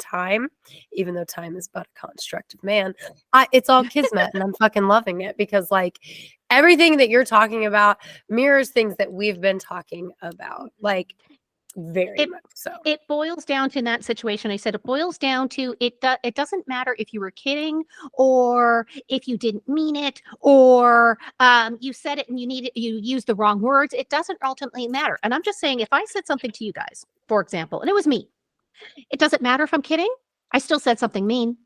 time, even though time is but a construct of man. It's all kismet, and I'm fucking loving it because, like, everything that you're talking about mirrors things that we've been talking about, like, very It much so. it boils down to, in that situation, I said, it boils down to, it doesn't matter if you were kidding or if you didn't mean it, or you said it and you used the wrong words. It doesn't ultimately matter. And I'm just saying, if I said something to you guys, for example, and it was me, it doesn't matter if I'm kidding. I still said something mean.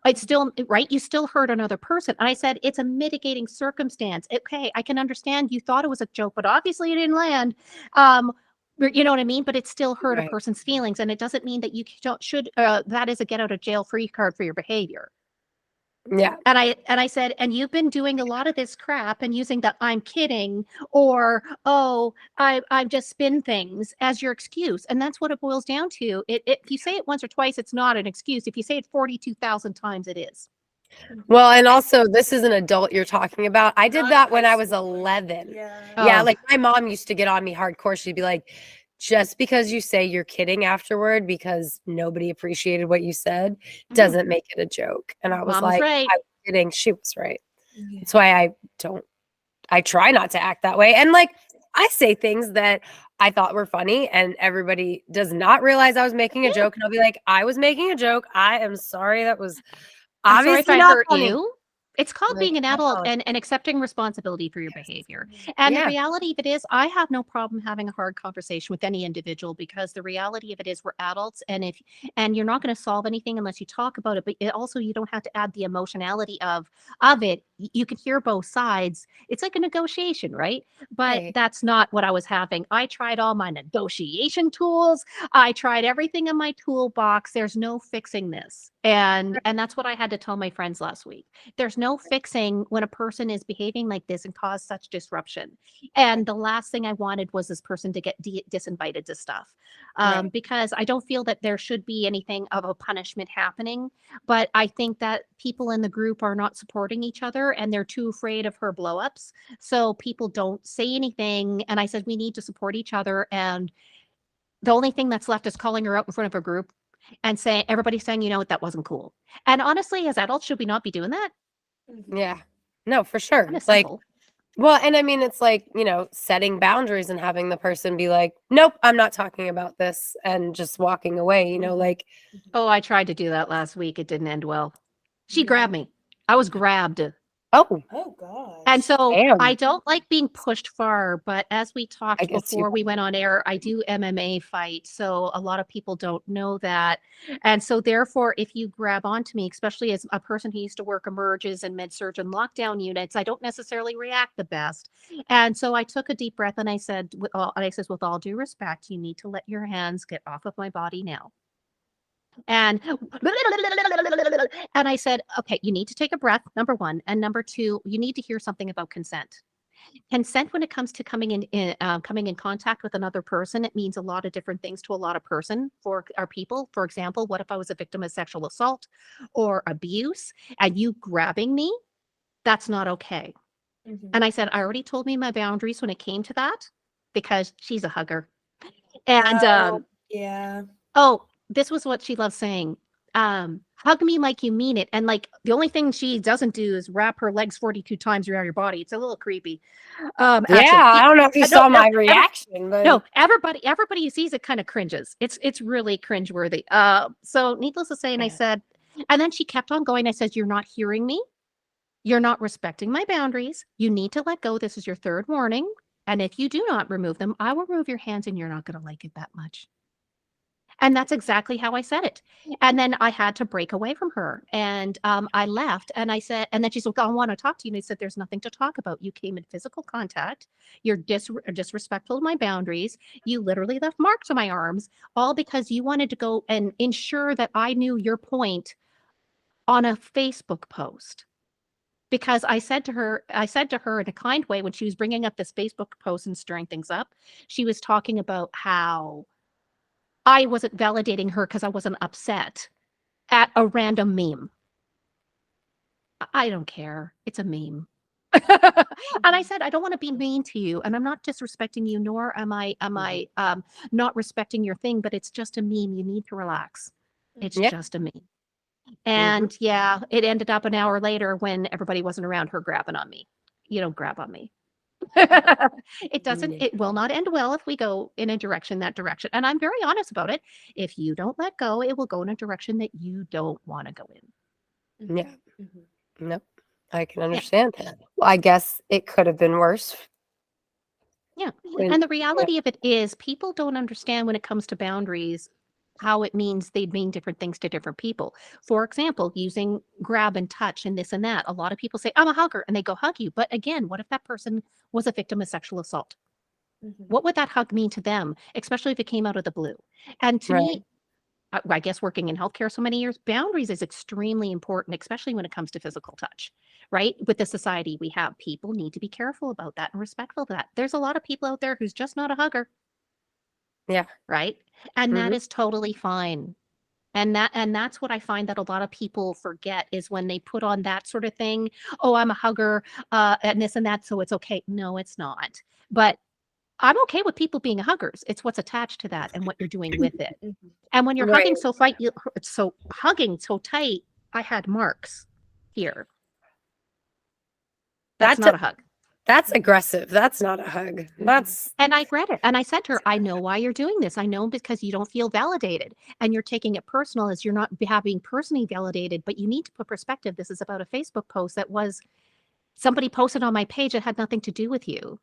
It's still right. You still hurt another person. And I said, it's a mitigating circumstance. Okay, I can understand you thought it was a joke, but obviously it didn't land. Um, you know what I mean? But it still hurt a Right. person's feelings, and it doesn't mean that you should. That is a get out of jail free card for your behavior. Yeah. And I said, and you've been doing a lot of this crap and using the "I'm kidding" or "oh, I just spin things" as your excuse, and that's what it boils down to. If you say it once or twice, it's not an excuse. If you say it 42,000 times, it is. Well, and also, this is an adult you're talking about. I did that when I was 11. Yeah, Oh, like, my mom used to get on me hardcore. She'd be like, "Just because you say you're kidding afterward because nobody appreciated what you said doesn't make it a joke." And I was mom was like, right. "I was kidding." She was right. That's why I try not to act that way. And, like, I say things that I thought were funny, and everybody does not realize I was making a Yeah. joke, and I'll be like, "I was making a joke. I am sorry. That was I'm sorry if obviously I not hurt funny." you. It's called Like, being an I adult apologize. and accepting responsibility for your Yes. behavior. And the Yeah. reality of it is, I have no problem having a hard conversation with any individual, because the reality of it is we're adults, and you're not going to solve anything unless you talk about it. But also, you don't have to add the emotionality of it. You can hear both sides. It's like a negotiation, right? But Right. that's not what I was having. I tried all my negotiation tools. I tried everything in my toolbox. There's no fixing this. And that's what I had to tell my friends last week. There's no fixing when a person is behaving like this and cause such disruption. And the last thing I wanted was this person to get disinvited to stuff, Right. because I don't feel that there should be anything of a punishment happening. But I think that people in the group are not supporting each other, and they're too afraid of her blowups. So people don't say anything. And I said, we need to support each other. And the only thing that's left is calling her out in front of her group and saying, everybody's saying, you know what, that wasn't cool. And honestly, as adults, should we not be doing that? Yeah. No, for Kind sure. of Like, simple. well, and I mean, it's like, setting boundaries and having the person be like, "Nope, I'm not talking about this," and just walking away, like, Oh, I tried to do that last week. It didn't end well. She grabbed me. I was grabbed. "Oh, And so I damn." don't like being pushed far, but as we I talked guess you before we went on air, I do MMA fight. So a lot of people don't know that. And so therefore, if you grab onto me, especially as a person who used to work emerges and med surg and lockdown units, I don't necessarily react the best. And so I took a deep breath and I said, with all due respect, you need to let your hands get off of my body now. And and I said, okay, you need to take a breath, number one. And number two, you need to hear something about consent. Consent, when it comes to coming in contact with another person, it means a lot of different things to a lot of person for our people. For example, what if I was a victim of sexual assault or abuse and you grabbing me? That's not okay. And I said, I already told me my boundaries when it came to that, because she's a hugger. And oh, this was what she loves saying. Hug me like you mean it. And like, the only thing she doesn't do is wrap her legs 42 times around your body. It's a little creepy. Yeah, Actually, I don't know if you no, saw no, my reaction, but no, everybody who sees it kind of cringes. It's really cringeworthy. So needless to say, and I yeah. said, and then she kept on going. I said, you're not hearing me. You're not respecting my boundaries. You need to let go. This is your third warning. And if you do not remove them, I will remove your hands, and you're not going to like it that much. And that's exactly how I said it. And then I had to break away from her. And I left, and I said, and then she said, I want to talk to you. And I said, there's nothing to talk about. You came in physical contact. You're disrespectful of my boundaries. You literally left marks on my arms, all because you wanted to go and ensure that I knew your point on a Facebook post. Because I said to her in a kind way, when she was bringing up this Facebook post and stirring things up, she was talking about how I wasn't validating her because I wasn't upset at a random meme. I don't care. It's a meme. And I said, I don't want to be mean to you, and I'm not disrespecting you, nor am I not respecting your thing, but it's just a meme. You need to relax. It's Yeah. just a me. And yeah, it ended up an hour later when everybody wasn't around, her grabbing on me. You don't grab on me. It will not end well if we go in a direction, that direction. And I'm very honest about it. If you don't let go, it will go in a direction that you don't want to go in. Yeah. No, I can understand. Well, I guess it could have been worse. Yeah. when- And the reality of it is people don't understand when it comes to boundaries how it means they mean different things to different people. For example, using grab and touch and this and that. A lot of people say, I'm a hugger, and they go hug you. But again, what if that person was a victim of sexual assault? What would that hug mean to them, especially if it came out of the blue? And to Right. me, I guess working in healthcare so many years, boundaries is extremely important, especially when it comes to physical touch, right? With the society we have, people need to be careful about that and respectful of that. There's a lot of people out there who's just not a hugger. Yeah. Right. And that Mhm. is totally fine. And that's what I find that a lot of people forget is when they put on that sort of thing. Oh, I'm a hugger, and this and that, so it's okay. No, it's not. But I'm okay with people being huggers. It's what's attached to that and what you're doing with it. And when you're Right. hugging so tight, I had marks here. That's not a hug. That's aggressive. That's not a hug. That's And I read it and I said to her, I know why you're doing this. I know because you don't feel validated and you're taking it personal as you're not having personally validated, but you need to put perspective. This is about a Facebook post that was somebody posted on my page that had nothing to do with you.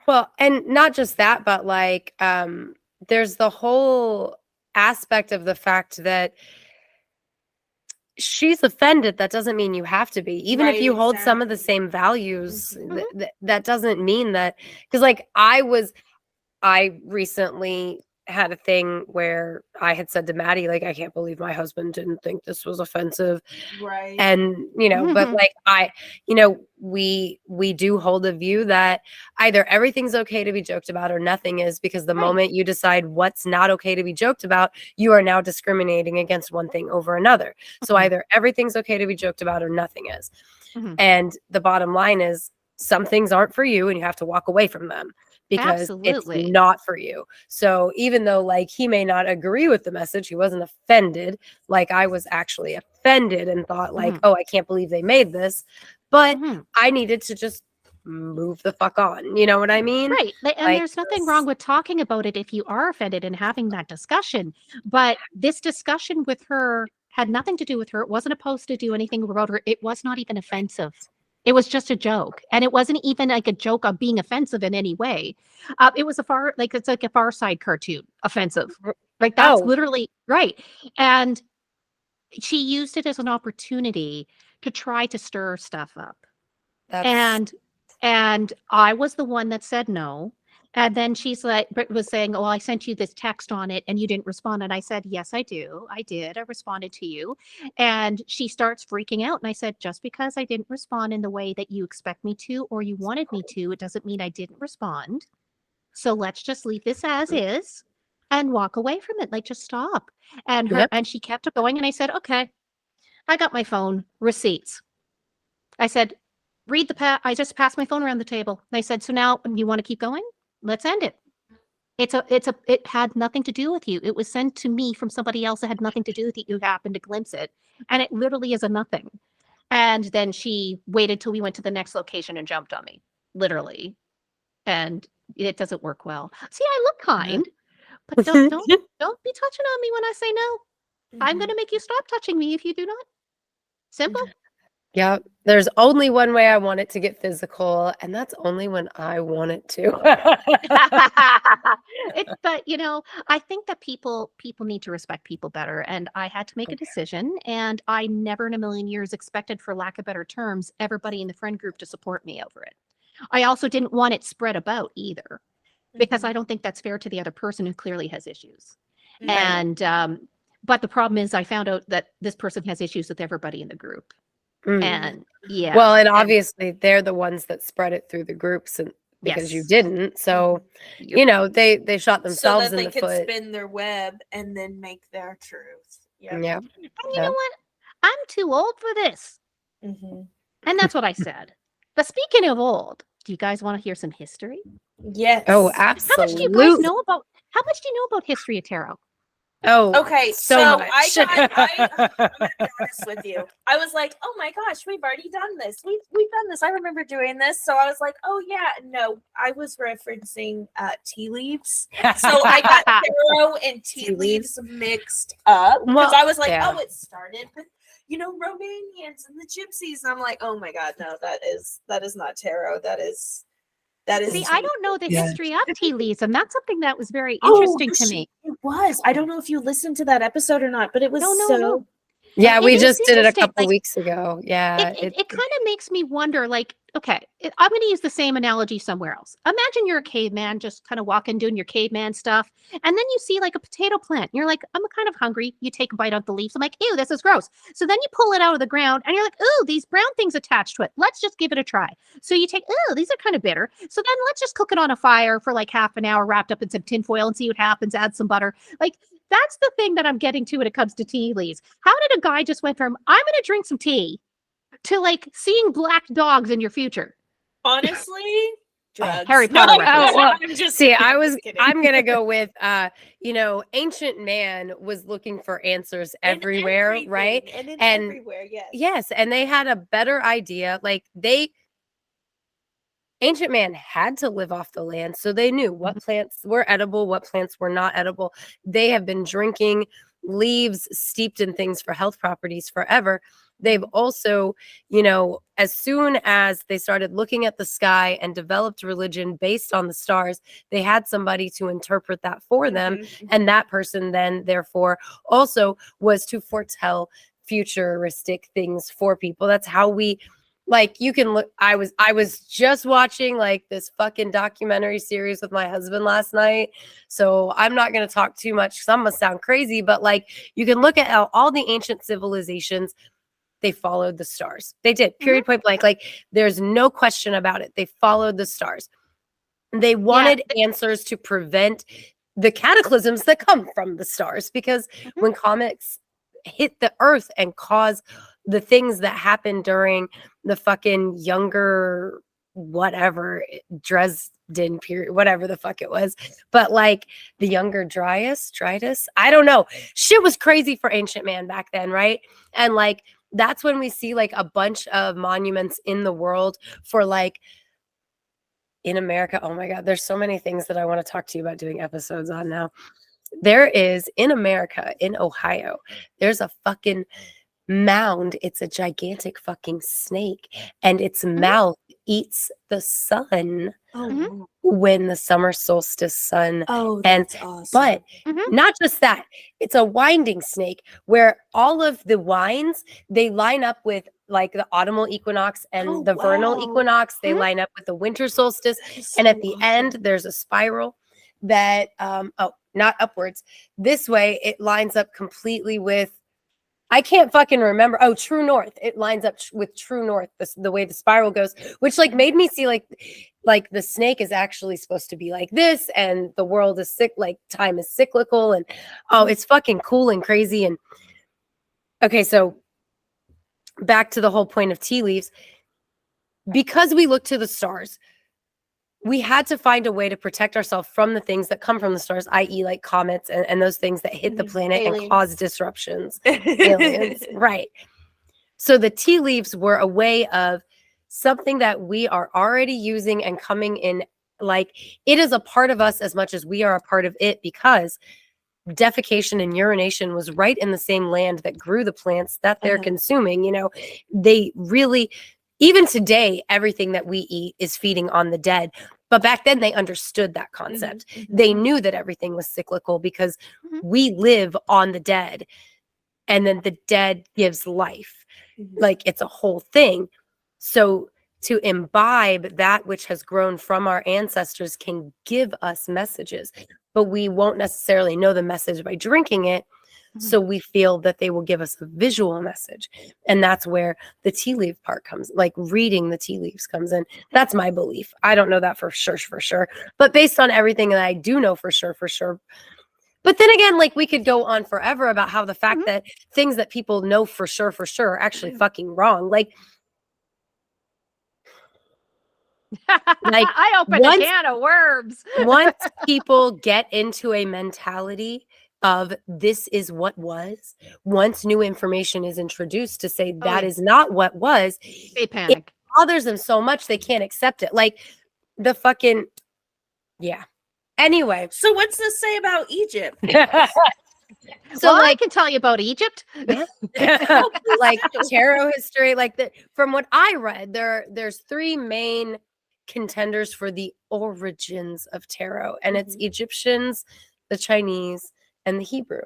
well, and not just that, but like there's the whole aspect of the fact that she's offended. That doesn't mean you have to be. Even if Right, you hold some of the exactly. same values, that doesn't mean that. Because like I recently had a thing where I had said to Maddie, like, I can't believe my husband didn't think this was offensive. Right. And, but like we do hold a view that either everything's okay to be joked about or nothing is, because the Right. moment you decide what's not okay to be joked about, you are now discriminating against one thing over another. So either everything's okay to be joked about or nothing is. And the bottom line is some things aren't for you and you have to walk away from them because Absolutely. it's not for you. So even though like he may not agree with the message, he wasn't offended. Like I was actually offended and thought like, oh, I can't believe they made this. But I needed to just move the fuck on. You know what I mean? Right. And Like, there's nothing wrong with talking about it if you are offended and having that discussion. But this discussion with her had nothing to do with her. It wasn't supposed to do anything about her. It was not even offensive. It was just a joke. And it wasn't even like a joke of being offensive in any way. It was it's like a Far Side cartoon, offensive. Like that's literally right. And she used it as an opportunity to try to stir stuff up. And I was the one that said no. And then she's like, was saying, oh, I sent you this text on it and you didn't respond. And I said, yes, I do. I did. I responded to you. And she starts freaking out. And I said, just because I didn't respond in the way that you expect me to, or you wanted me to, it doesn't mean I didn't respond. So let's just leave this as is and walk away from it. Like, just stop. And and she kept going. And I said, okay, I got my phone, receipts. I said, read I just passed my phone around the table. And I said, so now you want to keep going? Let's end it. It had nothing to do with you. It was sent to me from somebody else that had nothing to do with it. You happened to glimpse it. And it literally is a nothing. And then she waited till we went to the next location and jumped on me, literally. And it doesn't work well. See, I look kind, but don't be touching on me when I say no. I'm going to make you stop touching me if you do not. Simple. Yeah, there's only one way I want it to get physical, and that's only when I want it to. But I think that people need to respect people better, and I had to make a decision, and I never in a million years expected, for lack of better terms, everybody in the friend group to support me over it. I also didn't want it spread about either, because I don't think that's fair to the other person who clearly has issues. And but the problem is I found out that this person has issues with everybody in the group. And well, and obviously they're the ones that spread it through the groups, and because you Yes. didn't, so they shot themselves so that in they the could foot. spin their web and then make their truth. Yeah. And you know what? I'm too old for this. Mm-hmm. And that's what I said. But speaking of old, do you guys want to hear some history? Yes. Oh, How absolutely. much do you guys know about? How much do you know about history of tarot? Oh, Okay, so so much. I'm gonna be honest with you. I was like, oh my gosh, we've already done this. We've done this. I remember doing this. So I was like, oh yeah, no, I was referencing tea leaves. So I got tarot and tea Tea leaves. leaves mixed up because Well, I was like, yeah. oh, it started with Romanians and the gypsies. And I'm like, oh my god, no, that is not tarot. That is See, I don't know the Yeah. history of tea leaves, and that's something that was very Oh, interesting to me. It was. I don't know if you listened to that episode or not, but it was No. Yeah, It we is just did it a interesting, couple like, weeks ago. Yeah. it kind of makes me wonder, like, okay, I'm going to use the same analogy somewhere else. Imagine you're a caveman, just kind of walking, doing your caveman stuff, and then you see like a potato plant. You're like, I'm kind of hungry. You take a bite out the leaves. I'm like, ew, this is gross. So then you pull it out of the ground, and you're like, ooh, these brown things attached to it. Let's just give it a try. So you take, ooh, these are kind of bitter. So then let's just cook it on a fire for like half an hour, wrapped up in some tinfoil, and see what happens. Add some butter. Like, that's the thing that I'm getting to when it comes to tea leaves. How did a guy just went from, I'm going to drink some tea, to like seeing black dogs in your future? honestly drugs. Harry Potter reference. Oh, well, I'm just see, kidding. I'm going to go with, ancient man was looking for answers In everywhere, right? everything, and And everywhere, yes. yes, and they had a better idea. Like ancient man had to live off the land, so they knew what plants were edible, what plants were not edible. They have been drinking leaves steeped in things for health properties forever. They've also, as soon as they started looking at the sky and developed religion based on the stars, they had somebody to interpret that for them. And that person then, therefore, also was to foretell futuristic things for people. That's how we, like, you can look. I was just watching like this fucking documentary series with my husband last night, so I'm not going to talk too much because I'm going to sound crazy, but like, you can look at how all the ancient civilizations, they followed the stars. They did, period, point blank. Like, there's no question about it. They followed the stars. They wanted answers to prevent the cataclysms that come from the stars, because when comets hit the earth and cause the things that happened during the fucking younger whatever Dresden period, whatever the fuck it was, but like the younger Dryas, I don't know. Shit was crazy for ancient man back then, right? And like, that's when we see like a bunch of monuments in the world for like, in America. Oh my God, there's so many things that I want to talk to you about doing episodes on now. There is, in America, in Ohio, there's a fucking mound. It's a gigantic fucking snake, and its mouth eats the sun when the summer solstice sun. Oh, And that's awesome. but not just that, it's a winding snake where all of the winds, they line up with like the autumnal equinox and the vernal equinox. They line up with the winter solstice, and at the end there's a spiral that not upwards, this way it lines up completely with, I can't fucking remember. Oh, true north. It lines up with true north, the way the spiral goes, which like made me see like the snake is actually supposed to be like this, and the world is like time is cyclical, and it's fucking cool and crazy. And okay, so back to the whole point of tea leaves, because we look to the stars, we had to find a way to protect ourselves from the things that come from the stars, i.e. like comets and those things that hit the planet and cause disruptions. Aliens, right. So the tea leaves were a way of something that we are already using and coming in, like, it is a part of us as much as we are a part of it, because defecation and urination was right in the same land that grew the plants that they're consuming. They really, even today, everything that we eat is feeding on the dead. But back then they understood that concept. They knew that everything was cyclical because we live on the dead, and then the dead gives life. Like, it's a whole thing. So to imbibe that which has grown from our ancestors can give us messages, but we won't necessarily know the message by drinking it. So we feel that they will give us a visual message. And that's where the tea leaf part comes, like reading the tea leaves comes in. That's my belief. I don't know that for sure. But based on everything that I do know for sure. But then again, like, we could go on forever about how the fact that things that people know for sure are actually fucking wrong. Like I opened a can of worms. Once people get into a mentality of this is what was. Once new information is introduced to say that yeah. is not what was, They it panic. bothers them so much they can't accept it. Like the fucking, yeah. Anyway. So what's this say about Egypt? So Well, I like, can tell you about Egypt. like tarot history, like from what I read, there's three main contenders for the origins of tarot, and it's Egyptians, the Chinese, and the Hebrew.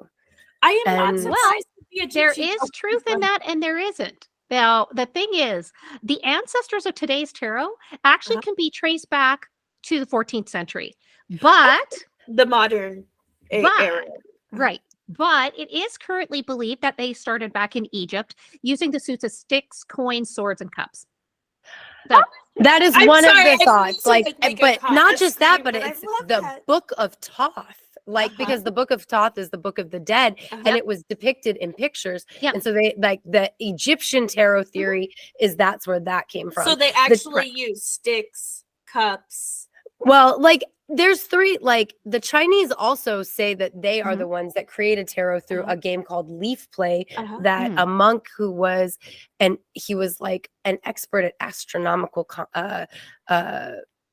I am not And- surprised. the There Egyptians is truth in that, and there isn't. Now, the thing is, the ancestors of today's tarot actually can be traced back to the 14th century. But, the modern era. right. But it is currently believed that they started back in Egypt using the suits of sticks, coins, swords, and cups. So, That is I'm one sorry, of I the need thoughts, to, like, make a but not a just that, scream, but I it's love the that. Book of Thoth, like because the Book of Thoth is the Book of the Dead, and it was depicted in pictures, Yep. and so they like the Egyptian tarot theory is that's where that came from. So they actually use sticks, cups. Well, like there's three, like the Chinese also say that they are Mhm. the ones that created tarot through Uh-huh. a game called Leaf Play that Mm. a monk who was, and he was like an expert at astronomical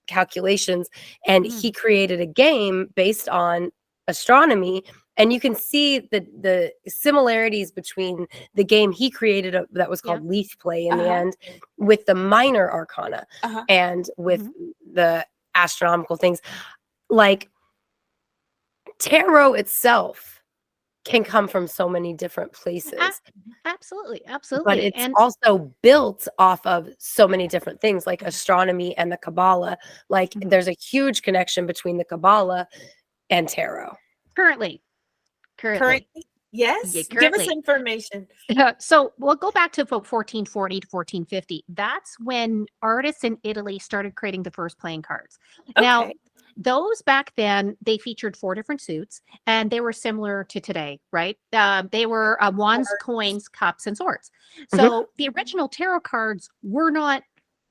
calculations, and he created a game based on astronomy, and you can see the similarities between the game he created that was called Leaf Play in the end with the minor arcana and with the astronomical things. Like tarot itself can come from so many different places, absolutely. but Absolutely. it's And also built off of so many different things like astronomy and the Kabbalah. Like there's a huge connection between the Kabbalah and tarot. currently. Yes. Yeah, Give us currently. information. So we'll go back to about 1440 to 1450. That's when artists in Italy started creating the first playing cards. Now, Okay. those back then, they featured 4 different suits, and they were similar to today, right? They were wands, coins, cups, and swords. So the original tarot cards were not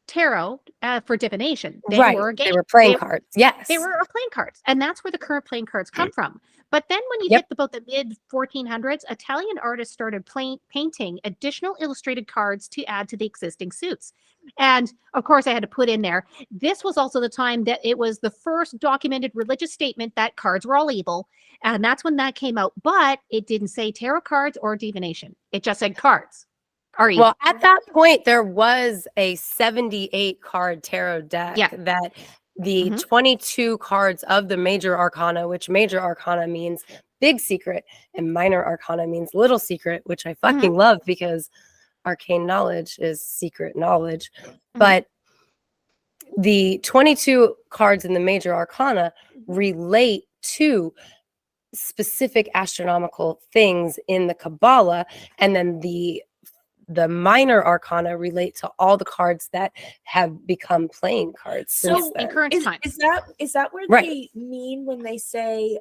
tarot for divination. They were a game. They were playing cards. Yes. They were playing cards, and that's where the current playing cards come from. But then when you hit about the mid 1400s, Italian artists started painting additional illustrated cards to add to the existing suits. And of course, I had to put in there, this was also the time that it was the first documented religious statement that cards were all evil. And that's when that came out. But it didn't say tarot cards or divination. It just said cards. Well, at that point, there was a 78 card tarot deck that the 22 cards of the major arcana, which major arcana means big secret and minor arcana means little secret, which I fucking love because arcane knowledge is secret knowledge. But the 22 cards in the major arcana relate to specific astronomical things in the Kabbalah, and then the minor arcana relate to all the cards that have become playing cards. So in current time. Is that where they mean when they say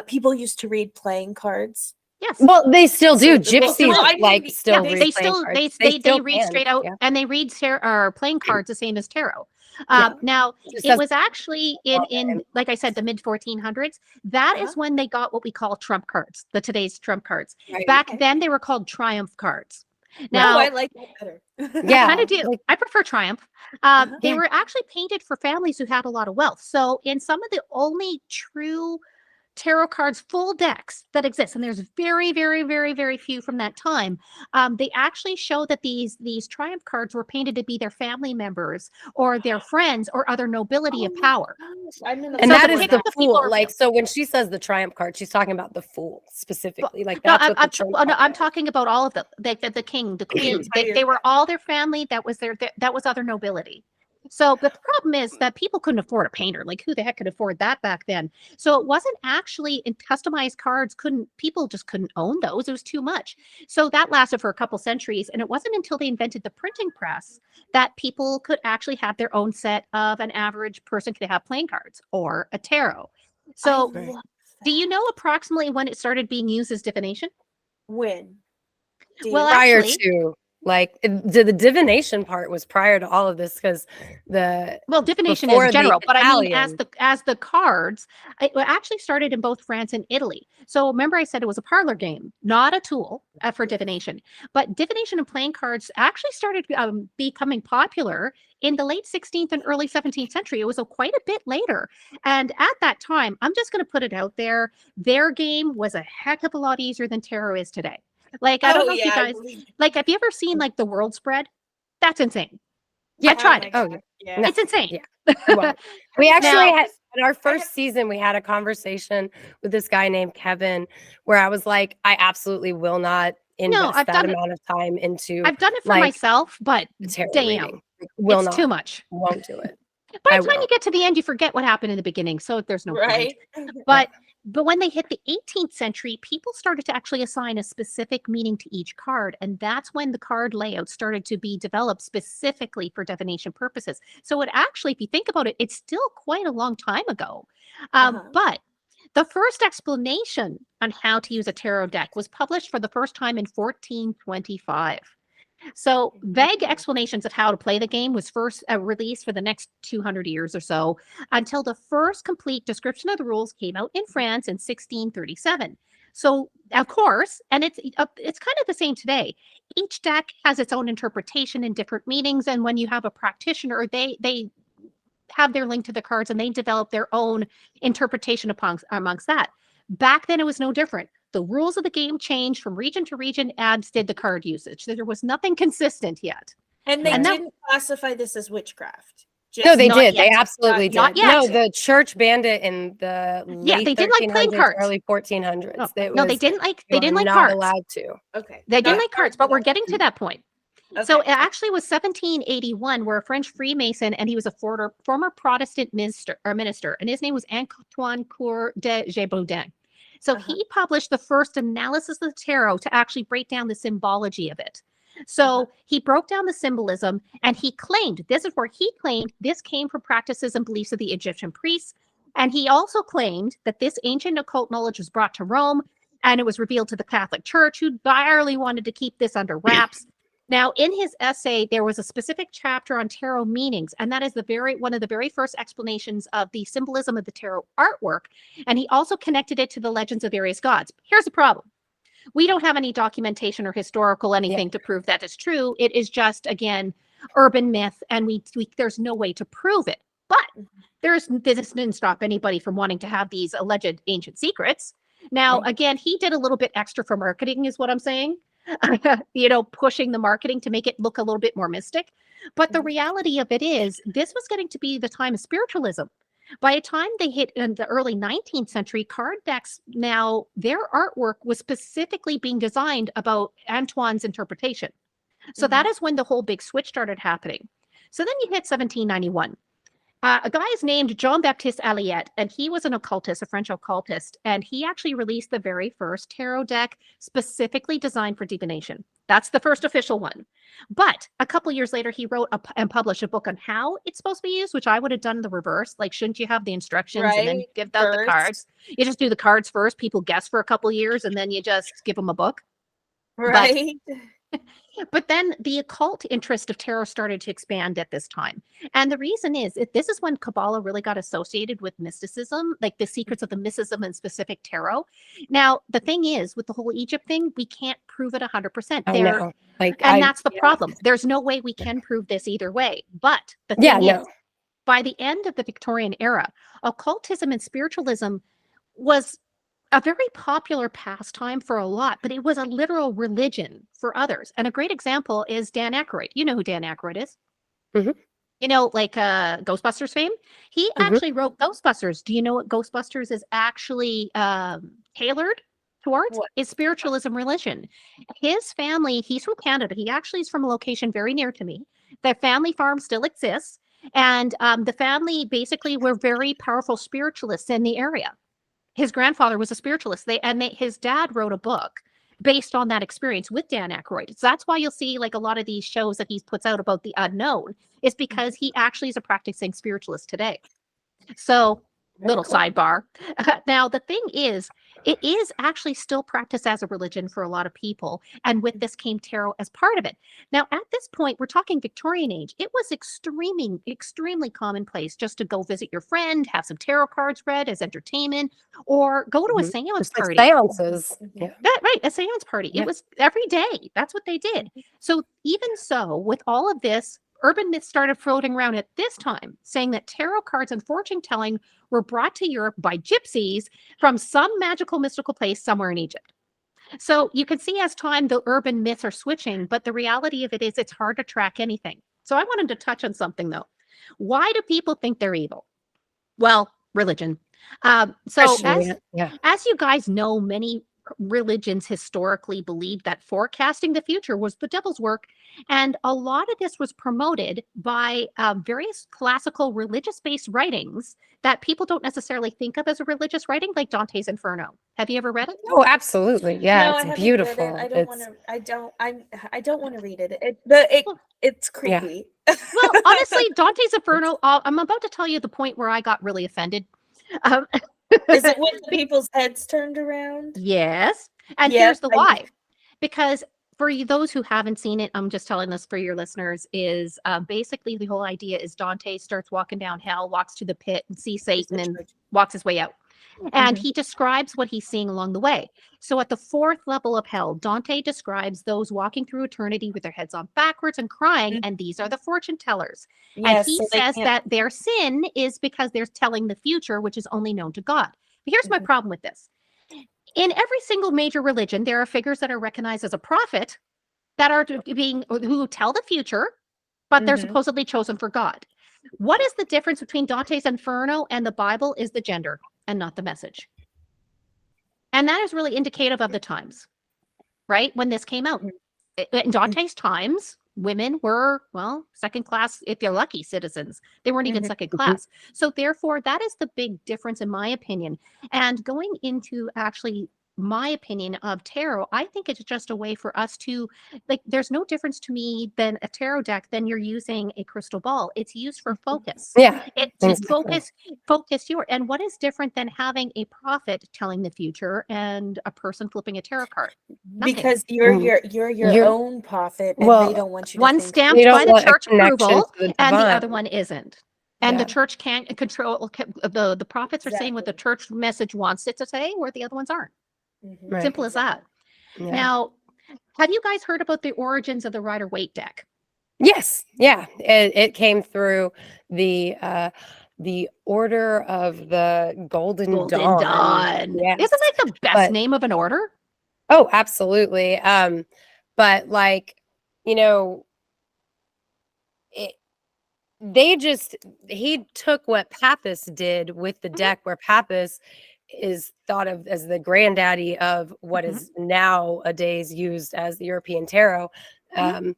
people used to read playing cards? Yes. Well, they still do. Gypsies still read they playing still cards. they read straight out, and they read playing cards the same as tarot. Now it was actually in like I said, the mid 1400s. That is when they got what we call trump cards, today's trump cards. Back then they were called triumph cards. Now I like that better. I kind of do. I prefer triumph. They were actually painted for families who had a lot of wealth. So in some of the only true tarot cards full decks that exist, and there's very, very, very, very few from that time, they actually show that these triumph cards were painted to be their family members or their friends or other nobility of power. And that is the fool. Like, so when she says the triumph card, she's talking about the fool specifically. Like that's I'm talking about all of them. The king, the queen. They were all their family. That was other nobility. So, but the problem is that people couldn't afford a painter. Like, who the heck could afford that back then? So it wasn't actually in customized cards. People just couldn't own those. It was too much. So that lasted for a couple centuries. And it wasn't until they invented the printing press that people could actually have their own set of an average person could have playing cards or a tarot. So do you know approximately when it started being used as divination? When? Well, prior actually, to Like the divination part was prior to all of this because divination before is the general, but I mean Italian- as the cards, it actually started in both France and Italy. So remember I said it was a parlor game, not a tool for divination. But divination and playing cards actually started becoming popular in the late 16th and early 17th century. It was quite a bit later. And at that time, I'm just going to put it out there, their game was a heck of a lot easier than tarot is today. Like, I don't know if you guys, like, have you ever seen like the world spread? That's insane. Yeah. I tried it. Oh, Yeah. No. It's insane. Yeah. Well, we actually Now- had in our first season, we had a conversation with this guy named Kevin where I was like, I absolutely will not invest I've that done it. amount of time into I've done it for like, myself, but the tarot damn, reading. Will it's not. too much. Won't do it. By I the time you will. get to the end, you forget what happened in the beginning. So there's no point. Right. But when they hit the 18th century, people started to actually assign a specific meaning to each card. And that's when the card layout started to be developed specifically for divination purposes. So it actually, if you think about it, it's still quite a long time ago. But the first explanation on how to use a tarot deck was published for the first time in 1425. So vague explanations of how to play the game was first released for the next 200 years or so until the first complete description of the rules came out in France in 1637. So of course, and it's kind of the same today. Each deck has its own interpretation and different meanings. And when you have a practitioner, they have their link to the cards and they develop their own interpretation amongst that. Back then, it was no different. The rules of the game changed from region to region, as did the card usage. There was nothing consistent yet. And they And that- didn't classify this as witchcraft. No, they not did. yet. They absolutely did. Not yet. No, the church banned it in the late they didn't like playing 1300s, cards. early 1400s. No, It no, they was- didn't like you they didn't are like not cards. allowed to. Okay. They didn't Not like cards, but we're allowed. getting to that point. So it Okay. actually was 1781, where a French Freemason, and he was a former Protestant minister, and his name was Antoine Coeur de Gébaudin. So he published the first analysis of the tarot to actually break down the symbology of it. So he broke down the symbolism, and he claimed, this is where he claimed this came from practices and beliefs of the Egyptian priests. And he also claimed that this ancient occult knowledge was brought to Rome, and it was revealed to the Catholic Church, who barely wanted to keep this under wraps. Now, in his essay, there was a specific chapter on tarot meanings, and that is one of the very first explanations of the symbolism of the tarot artwork. And he also connected it to the legends of various gods. Here's the problem. We don't have any documentation or historical anything to prove that is true. It is just, again, urban myth, and there's no way to prove it. But this didn't stop anybody from wanting to have these alleged ancient secrets. Now, again, he did a little bit extra for marketing, is what I'm saying. Pushing the marketing to make it look a little bit more mystic. But the reality of it is, this was getting to be the time of spiritualism. By the time they hit in the early 19th century, card decks, now their artwork was specifically being designed about Antoine's interpretation. So that is when the whole big switch started happening. So then you hit 1791. A guy is named Jean-Baptiste Alliette, and he was an occultist, a French occultist, and he actually released the very first tarot deck specifically designed for divination. That's the first official one. But a couple years later, he wrote and published a book on how it's supposed to be used, which I would have done the reverse. Like, shouldn't you have the instructions and then give out the cards? You just do the cards first. People guess for a couple years, and then you just give them a book. Right. But then the occult interest of tarot started to expand at this time. And the reason is this is when Kabbalah really got associated with mysticism, like the secrets of the mysticism and specific tarot. Now, the thing is, with the whole Egypt thing, we can't prove it 100%. I know. That's the problem. There's no way we can prove this either way. But the thing is, by the end of the Victorian era, occultism and spiritualism was a very popular pastime for a lot, but it was a literal religion for others. And a great example is Dan Aykroyd. You know who Dan Aykroyd is? Like Ghostbusters fame. He actually wrote Ghostbusters. Do you know what Ghostbusters is actually tailored towards? Is spiritualism religion. His family, he's from Canada. He actually is from a location very near to me. Their family farm still exists. And the family basically were very powerful spiritualists in the area. His grandfather was a spiritualist. His dad wrote a book based on that experience with Dan Aykroyd. So that's why you'll see like a lot of these shows that he puts out about the unknown is because he actually is a practicing spiritualist today. So little sidebar. Now, the thing is, It is actually still practiced as a religion for a lot of people. And with this came tarot as part of it. Now, at this point, we're talking Victorian age. It was extremely commonplace just to go visit your friend, have some tarot cards read as entertainment, or go to a Mhm. seance Just like party. seances. Yeah. Right, a seance party. Yeah. It was every day. That's what they did. So even so, with all of this, urban myths started floating around at this time, saying that tarot cards and fortune telling were brought to Europe by gypsies from some magical mystical place somewhere in Egypt. So you can see as time the urban myths are switching, but the reality of it is it's hard to track anything. So I wanted to touch on something though. Why do people think they're evil? Well, religion. So Especially, yeah. as you guys know, many religions historically believed that forecasting the future was the devil's work. And a lot of this was promoted by various classical religious-based writings that people don't necessarily think of as a religious writing, like Dante's Inferno. Have you ever read it? Oh, absolutely. Yeah, No, I it's haven't beautiful. read it. I don't want It's to. I don't want to read it. Well, It's yeah. creepy. well, honestly, Dante's Inferno, I'm about to tell you the point where I got really offended. Um, Is it when the people's heads turned around? Yes. And Yeah, here's the why. Because for those who haven't seen it, I'm just telling this for your listeners, is basically the whole idea is Dante starts walking down hell, walks to the pit and sees Satan and walks his way out. And he describes what he's seeing along the way. So at the 4th level of hell, Dante describes those walking through eternity with their heads on backwards and crying, and these are the fortune tellers. And Yes, he so they says can't. that their sin is because they're telling the future, which is only known to God. But here's my problem with this. In every single major religion, there are figures that are recognized as a prophet that are who tell the future, but they're supposedly chosen for God. What is the difference between Dante's Inferno and the Bible is the gender and not the message. And that is really indicative of the times, right? When this came out. In Dante's times, women were, well, second class, if you're lucky, citizens. They weren't even second class. So therefore, that is the big difference in my opinion. And going into actually my opinion of tarot, I think it's just a way for us to, like, there's no difference to me than a tarot deck than you're using a crystal ball. It's used for focus. Yeah. It to focus your, and what is different than having a prophet telling the future and a person flipping a tarot card? Nothing. Because you're your own prophet, and they don't want you to One think stamped You don't by the want a church connection approval, to the and the divine. other one isn't. And the Yeah. church can't control the prophets are saying what the church message wants it to say, where the other ones aren't. Right. Simple as that. Yeah. Now, have you guys heard about the origins of the Rider-Waite deck? Yes. Yeah. It came through the Order of the Golden Dawn. Yes. Isn't that the best name of an order? Oh, absolutely. But like, you know, he took what Pappas did with the deck, where Pappas is thought of as the granddaddy of what is nowadays used as the European tarot. And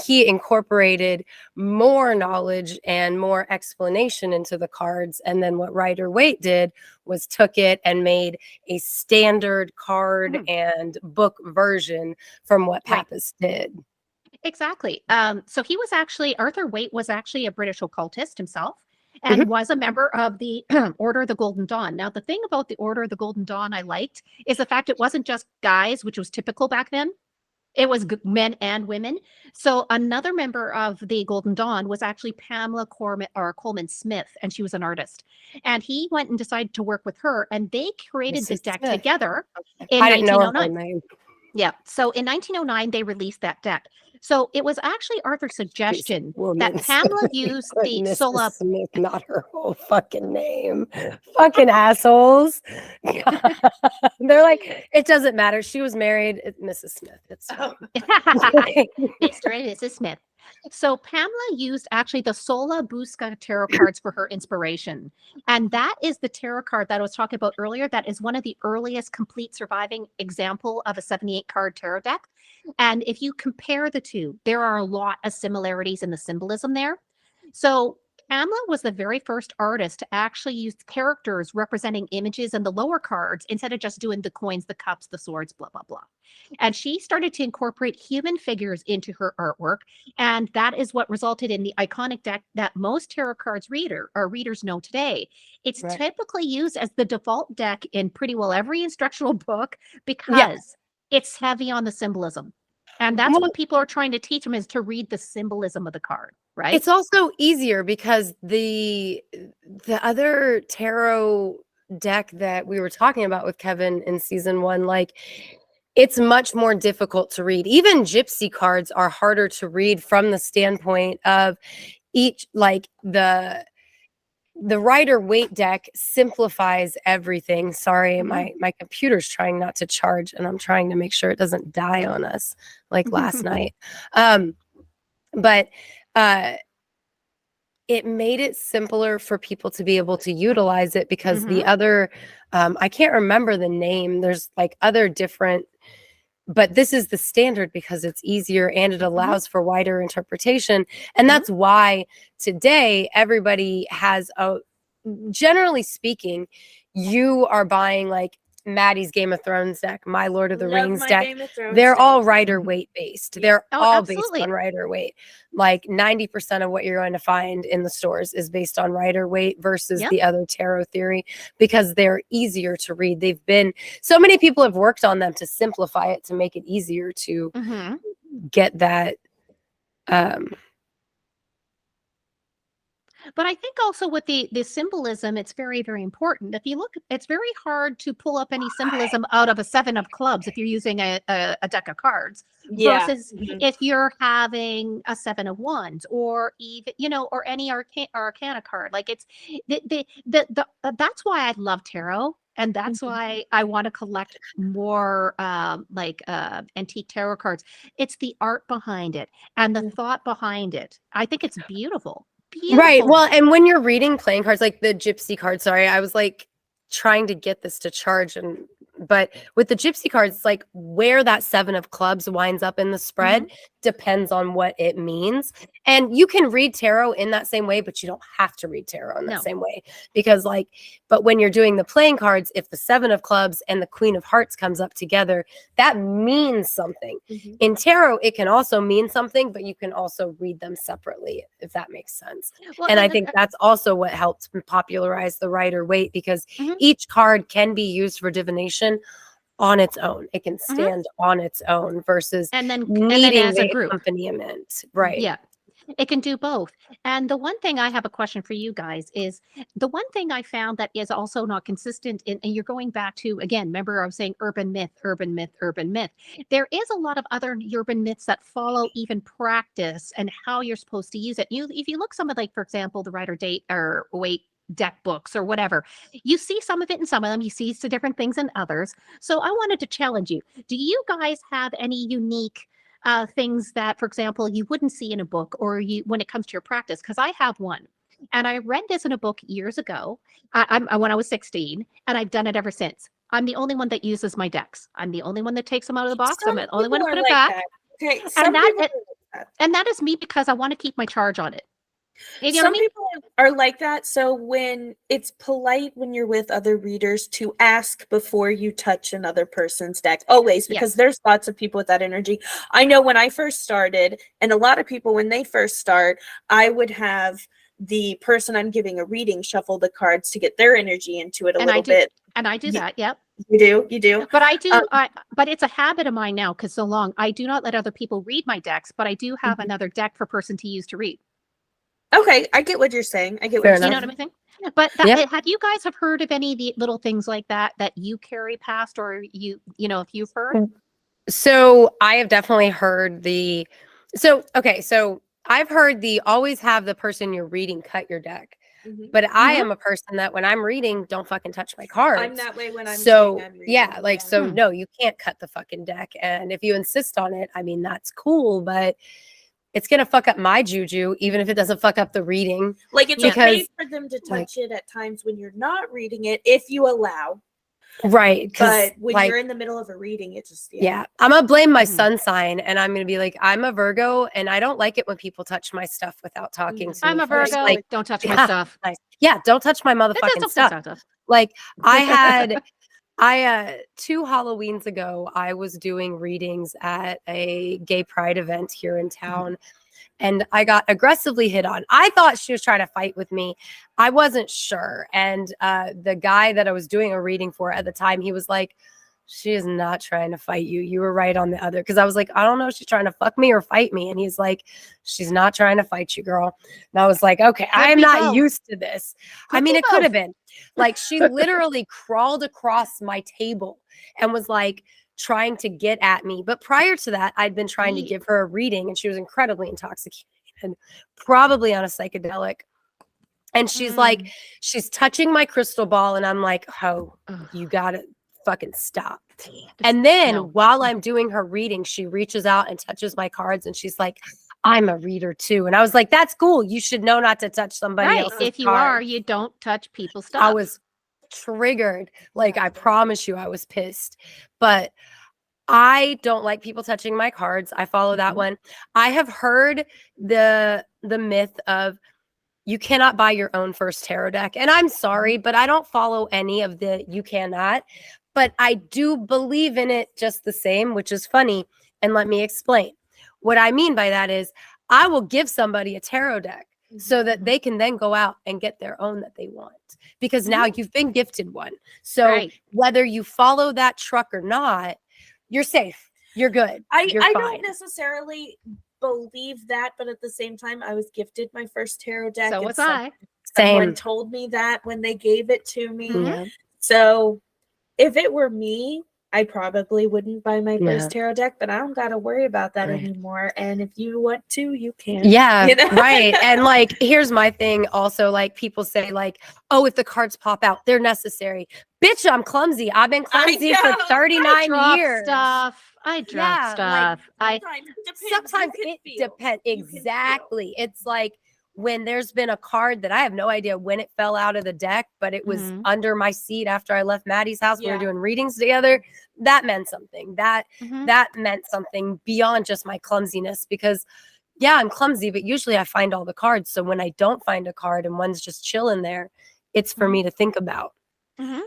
he incorporated more knowledge and more explanation into the cards. And then what Rider-Waite did was took it and made a standard card and book version from what Pappas did. Exactly. So he was actually, Arthur Waite was actually a British occultist himself and was a member of the Order of the Golden Dawn. Now, the thing about the Order of the Golden Dawn I liked is the fact it wasn't just guys, which was typical back then. It was men and women. So another member of the Golden Dawn was actually Pamela Coleman Smith, and she was an artist. And he went and decided to work with her, and they created the deck together in 1909. Yeah. So in 1909, they released that deck. So it was actually Arthur's suggestion that Pamela used the Sola Smith, not her whole fucking name. Fucking assholes. They're like, it doesn't matter. She was married. Mrs. Smith. It's Mr. and Mrs. Smith. So Pamela used actually the Sola Busca tarot cards for her inspiration. And that is the tarot card that I was talking about earlier. That is one of the earliest complete surviving example of a 78 card tarot deck. And if you compare the two, there are a lot of similarities in the symbolism there. So Pamela was the very first artist to actually use characters representing images in the lower cards instead of just doing the coins, the cups, the swords, blah, blah, blah. And she started to incorporate human figures into her artwork. And that is what resulted in the iconic deck that most tarot cards readers know today. It's Right. typically used as the default deck in pretty well every instructional book because it's heavy on the symbolism. And that's Well, what people are trying to teach them, is to read the symbolism of the card, right? it's also easier because the other tarot deck that we were talking about with Kevin in season 1, like, it's much more difficult to read. Even gypsy cards are harder to read from the standpoint of each, like the Rider-Waite deck simplifies everything. Sorry, my computer's trying not to charge, and I'm trying to make sure it doesn't die on us like last night. But it made it simpler for people to be able to utilize it because the other, I can't remember the name. There's like other different, but this is the standard because it's easier and it allows for wider interpretation. And that's why today everybody has generally speaking, you are buying like Maddie's Game of Thrones deck, my Lord of the Rings deck. They're all Rider-Waite based. They're all based on Rider-Waite. Like 90% of what you're going to find in the stores is based on Rider-Waite versus the other tarot theory because they're easier to read. They've been, so many people have worked on them to simplify it, to make it easier to get that. But I think also with the symbolism, it's very, very important. If you look, it's very hard to pull up any symbolism out of a 7 of clubs if you're using a deck of cards versus if you're having a 7 of wands or even, you know, or any arcana card. Like it's that's why I love tarot. And that's why I want to collect more antique tarot cards. It's the art behind it and the thought behind it. I think it's beautiful. Right. Well, and when you're reading playing cards, like the gypsy card, sorry, I was like trying to get this to charge, but with the gypsy cards, it's like where that 7 of clubs winds up in the spread depends on what it means. And you can read tarot in that same way, but you don't have to read tarot in that same way because but when you're doing the playing cards, if the 7 of clubs and the Queen of Hearts comes up together, that means something. In tarot, it can also mean something, but you can also read them separately, if that makes sense. Well, and I think that's also what helped popularize the Rider-Waite because each card can be used for divination on its own. It can stand on its own versus needing as a group accompaniment. Right. Yeah. It can do both. And the one thing I have a question for you guys is the one thing I found that is also not consistent and you're going back to, again, remember I was saying urban myth, urban myth, urban myth. There is a lot of other urban myths that follow even practice and how you're supposed to use it. If you look some of for example, the Rider-Waite deck books or whatever, you see some of it in some of them, you see some different things in others. So I wanted to challenge you. Do you guys have any unique things that, for example, you wouldn't see in a book or when it comes to your practice? Because I have one and I read this in a book years ago when I was 16 and I've done it ever since. I'm the only one that uses my decks. I'm the only one that takes them out of the box. I'm the only one to put it back. Okay, and that is me because I want to keep my charge on it. You know Some people are like that. So when it's polite when you're with other readers to ask before you touch another person's deck, always, because there's lots of people with that energy. I know when I first started, and a lot of people when they first start, I would have the person I'm giving a reading shuffle the cards to get their energy into it a little bit. And I do that. Yep. You do. But I do. But it's a habit of mine now because so long I do not let other people read my decks, but I do have another deck for person to use to read. Okay, I get what you're saying. I get what you're saying. You know what I'm saying? But have you guys have heard of any of the little things like that you carry past, or you know, if you've heard? So I have definitely heard so I've heard always have the person you're reading cut your deck. But I am a person that when I'm reading, don't fucking touch my cards. I'm that way when I'm reading. So no, you can't cut the fucking deck. And if you insist on it, I mean, that's cool, but it's going to fuck up my juju, even if it doesn't fuck up the reading. Like it's okay for them to touch it at times when you're not reading it, if you allow. Right. But when like, you're in the middle of a reading, it just yeah, I'm gonna blame my Mhm. sun sign, and I'm gonna be like, I'm a Virgo, and I don't like it when people touch my stuff without talking to I'm me a first. Virgo. Like, Don't touch my yeah, stuff. nice. Yeah, don't touch my This is motherfucking some stuff. Like, I 2 Halloweens ago, I was doing readings at a gay pride event here in town, and I got aggressively hit on. I thought she was trying to fight with me. I wasn't sure. And the guy that I was doing a reading for at the time, he was like, she is not trying to fight you. You were right on the other. Because I was like, I don't know if she's trying to fuck me or fight me. And he's like, she's not trying to fight you, girl. And I was like, okay, I am be not both. used to this. I Could mean, be it could have both. been. Like, she literally crawled across my table and was like trying to get at me. But prior to that, I'd been trying to Ye- give her a reading, and she was incredibly intoxicated and probably on a psychedelic. And she's like, she's touching my crystal ball, and I'm like, oh, Ugh. you gotta fucking stop. And then no. while I'm doing her reading, she reaches out and touches my cards, and she's like, I'm a reader too. And I was like, that's cool. You should know not to touch somebody Right. else's If you are, cards. you don't touch people's stuff. I was triggered. Like, I promise you, I was pissed. But I don't like people touching my cards. I follow that Mhm. one. I have heard the myth of you cannot buy your own first tarot deck. And I'm sorry, but I don't follow any of the you cannot. But I do believe in it just the same, which is funny. And let me explain. What I mean by that is I will give somebody a tarot deck so that they can then go out and get their own that they want, because now you've been gifted one. So Right. whether you follow that truck or not, you're safe. You're good. You're I fine. don't necessarily believe that, but at the same time, I was gifted my first tarot deck. So and was I. Someone Same. told me that when they gave it to me. Yeah. So if it were me, I probably wouldn't buy my Yeah. first tarot deck, but I don't got to worry about that Right. anymore. And if you want to, you can. Yeah, You know? right. And like, here's my thing also, like, people say like, oh, if the cards pop out, they're necessary. Bitch, I'm clumsy. I've been clumsy for know. 39 Drop years. stuff. I drop Yeah, like, stuff. Sometimes it depends. Exactly. It's like when there's been a card that I have no idea when it fell out of the deck, but it was Mhm. under my seat after I left Maddie's house. We Yeah. were doing readings together. That meant something. That Mhm. meant something beyond just my clumsiness, because yeah, I'm clumsy, but usually I find all the cards. So when I don't find a card and one's just chilling there, it's for me to think about. Mhm.